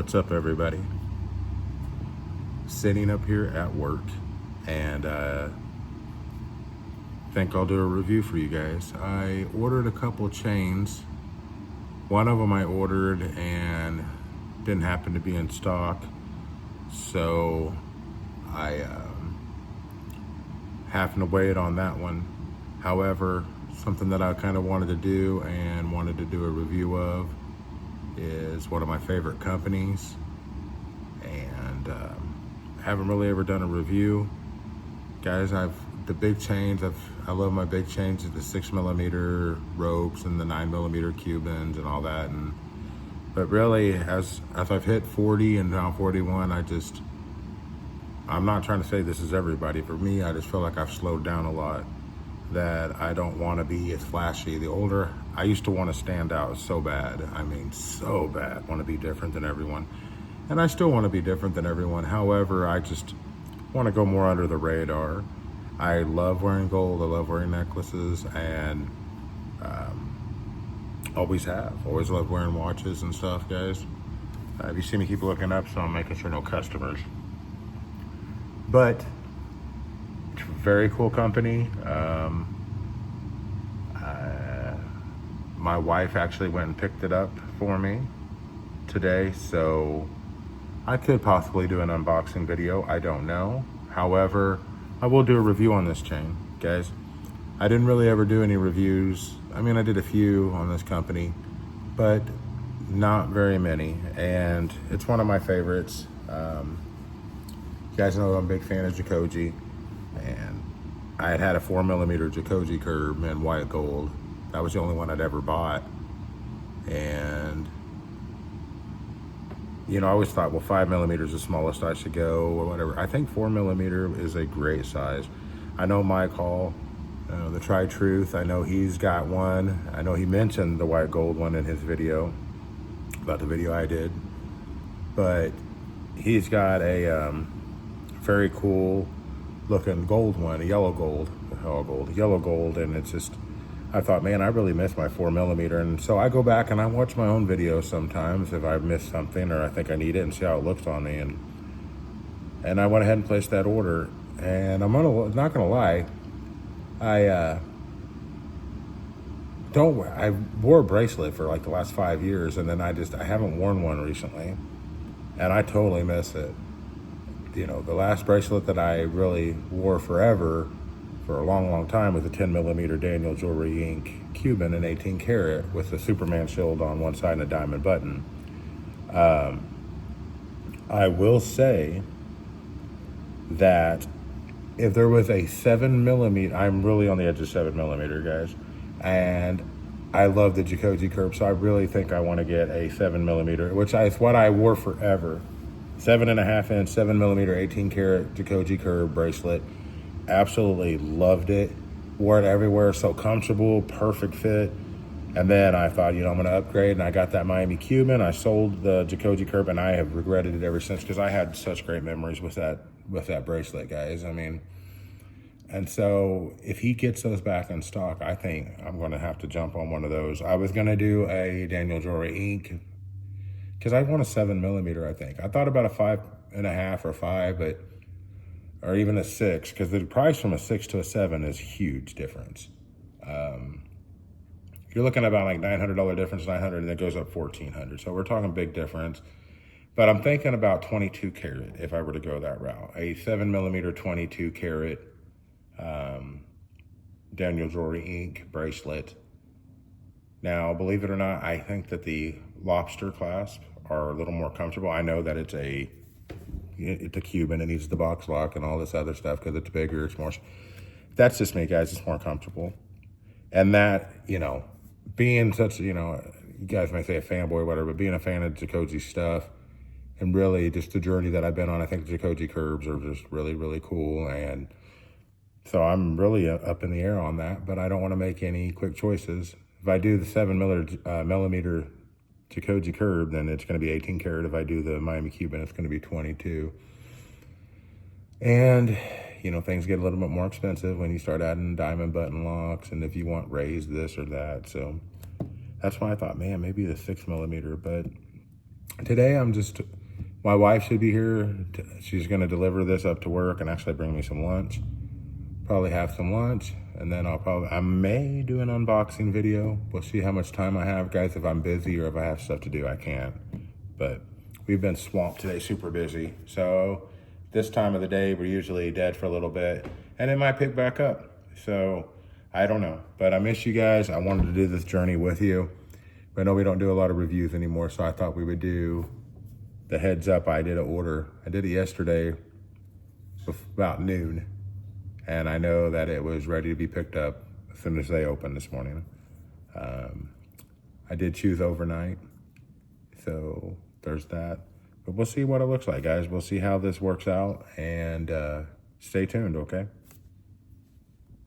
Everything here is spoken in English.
What's up, everybody? Sitting up here at work, and think I'll do a review for you guys. I ordered a couple chains. One of them I ordered and didn't happen to be in stock, so I happened to wait on that one. However, something that I kind of wanted to do and wanted to do a review of is one of my favorite companies, and haven't really ever done a review. Guys, the big chains, I love my big chains, the 6mm ropes and the 9mm Cubans and all that. But really, as I've hit 40 and now 41, I'm not trying to say this is everybody. For me, I just feel like I've slowed down a lot, that I don't want to be as flashy. The older, I used to want to stand out so bad. I mean, so bad, want to be different than everyone. And I still want to be different than everyone. However, I just want to go more under the radar. I love wearing gold, I love wearing necklaces, and always have. Always loved wearing watches and stuff, guys. If you see me keep looking up, so I'm making sure no customers. But it's a very cool company. My wife actually went and picked it up for me today, so I could possibly do an unboxing video, I don't know. However, I will do a review on this chain, guys. I didn't really ever do any reviews. I mean, I did a few on this company, but not very many, and it's one of my favorites. You guys know I'm a big fan of Jacoje, and I had a 4mm Jacoje curb in white gold. That was the only one I'd ever bought. And I always thought, well, 5mm is the smallest I should go or whatever. I think 4mm is a great size. I know Mike Hall, the Tri-Truth, I know he's got one. I know he mentioned the white gold one in his video, about the video I did. But he's got a very cool looking gold one, a yellow gold, and it's just, I thought, man, I really miss my 4mm. And so I go back and I watch my own videos sometimes if I miss something or I think I need it, and see how it looks on me. And I went ahead and placed that order. And I'm not gonna lie, I wore a bracelet for like the last 5 years, and then I haven't worn one recently, and I totally miss it. The last bracelet that I really wore forever, for a long time, was a 10mm Daniel Jewelry Inc. Cuban in 18 karat with a Superman shield on one side and a diamond button. I will say that if there was a 7mm, I'm really on the edge of 7mm, guys, and I love the Jacoje curb, so I really think I want to get a 7mm, which is what I wore forever. 7.5 inch, 7mm, 18 karat Jacoje curb bracelet. Absolutely loved it. Wore it everywhere, so comfortable, perfect fit. And then I thought, I'm gonna upgrade, and I got that Miami Cuban. I sold the Jacoje curb, and I have regretted it ever since, because I had such great memories with that bracelet, guys. I mean, and so if he gets those back in stock, I think I'm gonna have to jump on one of those. I was gonna do a Daniel Jewelry Inc., because I want a 7mm, I think. I thought about a 5.5 or 5, or even a 6, because the price from a 6 to a 7 is a huge difference. You're looking at about like $900 difference, 900, and it goes up 1,400. So we're talking big difference. But I'm thinking about 22 karat if I were to go that route. A 7mm 22 karat Daniel Jewelry Inc. bracelet. Now, believe it or not, I think that the lobster clasp are a little more comfortable. I know that it's a Cuban, it needs the box lock and all this other stuff because it's bigger, it's more, that's just me, guys, it's more comfortable. And that, being such, you guys may say a fanboy or whatever, but being a fan of Jacoje stuff, and really just the journey that I've been on, I think the Jacoje curbs are just really, really cool. And so I'm really up in the air on that, but I don't want to make any quick choices. If I do the 7mm Jacoje curb, then it's going to be 18 karat. If I do the Miami Cuban, it's going to be 22. And, things get a little bit more expensive when you start adding diamond button locks, and if you want raised this or that. So that's why I thought, man, maybe the 6mm, but today my wife should be here. She's going to deliver this up to work and actually bring me some lunch. Probably have some lunch, and then I may do an unboxing video. We'll see how much time I have, guys. If I'm busy or if I have stuff to do, I can't. But we've been swamped today, super busy. So this time of the day, we're usually dead for a little bit, and it might pick back up. So I don't know, but I miss you guys. I wanted to do this journey with you. But I know we don't do a lot of reviews anymore, so I thought we would do the heads up. I did an order. I did it yesterday about noon, and I know that it was ready to be picked up as soon as they opened this morning. I did choose overnight, so there's that. But we'll see what it looks like, guys. We'll see how this works out, and stay tuned, okay?